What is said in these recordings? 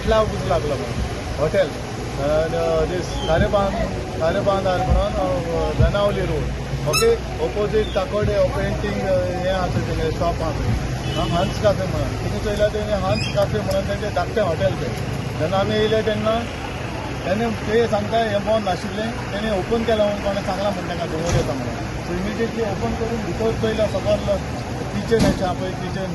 फाटल्या उजो लागलो म्हणून हॉटेल दीस खारेबांद म्हणून Benaulim road okay opposite ताकोडे painting हें आसा तें शॉप आसा हंस काफे म्हणून तुमी चोयला तेणी हंस काफे म्हणून तेंचें धाकटें हॉटेल तें जेन्ना आमी येयले तेन्ना तेणे ते सांगता हें बंद नाशिल्लें तेणी ओपन केलां म्हणून कोणें सांगलां म्हणून तांकां दवर येता म्हणून सो इमिडिएटली ओपन करून भितर चोयलो सगळो किचन हें पळय किचन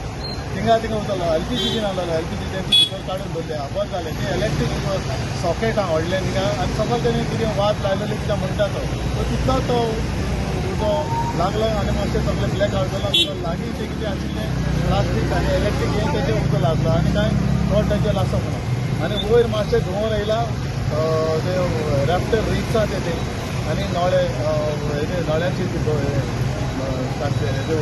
थिंगा वचलो एलपीजीन आहलो एलपीजी तेंची भितर काडून दवरले बंद जालें तें इलेक्ट्रीक सॉकेट आहा व्हडलें थिंगा आनी सकयल तेणी कितें वाज लायलेली कितें म्हणटा तो तितलो तो उजो लागलो आनी मातशें सगळें ब्लॅक आवट जालो लागीं तें कितें आशिल्लें प्लास्टीक आनी इलेक्ट्रीक हें तेजेर उजो लागलो आनी कांय चोड तेजेर आसा म्हणून आनी वयर मातशें धुंवर येयला ते रॅफ्टर रिक्सा ते आनी नळे हेजे नळ्यांची हेजे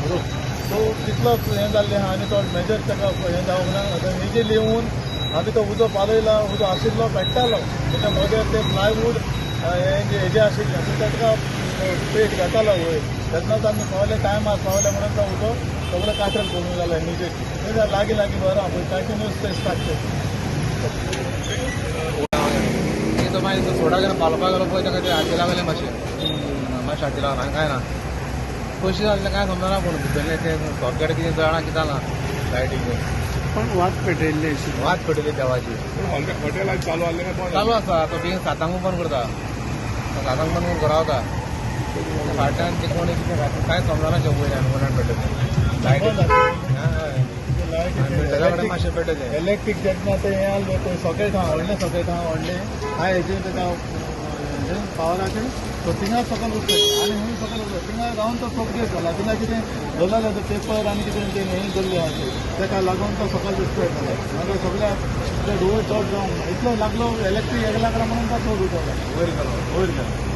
रूफ सो तितलोच हें जाल्लें आहा आनी तो मेजर ताका हें जावंक ना इमिजिएटली येवन आमी तो उजो पालयला उजो आशिल्लो पेट्टालो तेच्या मदेर ते प्लायवूड हेजे आशिल्ले सो ताका पेट घेतालो वयर तेन्नाच आमी पावले टायमार पावले म्हणून तो उजो सगळो काटेर पळोवंक लागलो इमिजिएटली लागीं लागीं बरो आहा पळय कंटिन्यूअस ते स्टार्ट तो मागीर सोडा गेलो पालोवपाक गेलो पळय ताका ते हाती लागले मातशें हाती लागला हांगा कांय ना पयशे जाल्ले कांय समजना पूण भितरले ते सॉकेट कितें जळना कितें जालां लायटीक पण वाज पेटयल्ली वाज पेटयली देवाची हॉटेल आज चालू आसलें काय चालू आसा तो बेगीन 7 बंद करता 7 बंद करून घरा वता फाटल्यान ते कोणी कितें घातलें कांय समजना शें वयल्यान कोणाक पेटयलें लायटी कडेन मातशें पेटयलें इलेक्ट्रीक जेन्ना ते हें आसलें पळय सॉकेट आहा व्हडलें सॉकेट आहा व्हडलें हाय हेजेर तेका पावराचें सो थिंगा सकयल उरतलें आनी हूंय सकयल उरलो थिंगा रावन तो सब्जेक्ट जाला थिंगा कितें दवरलें तें पेपर आनी कितें तें हें दवरलें आहा तेका लागून तो सकयल उरतलो नाजाल्यार सगळ्या धुंवर चड जावंक ना इतलो लागलो इलेक्ट्रीक हेका लागला म्हणून तो चड उठवला वयर गेलो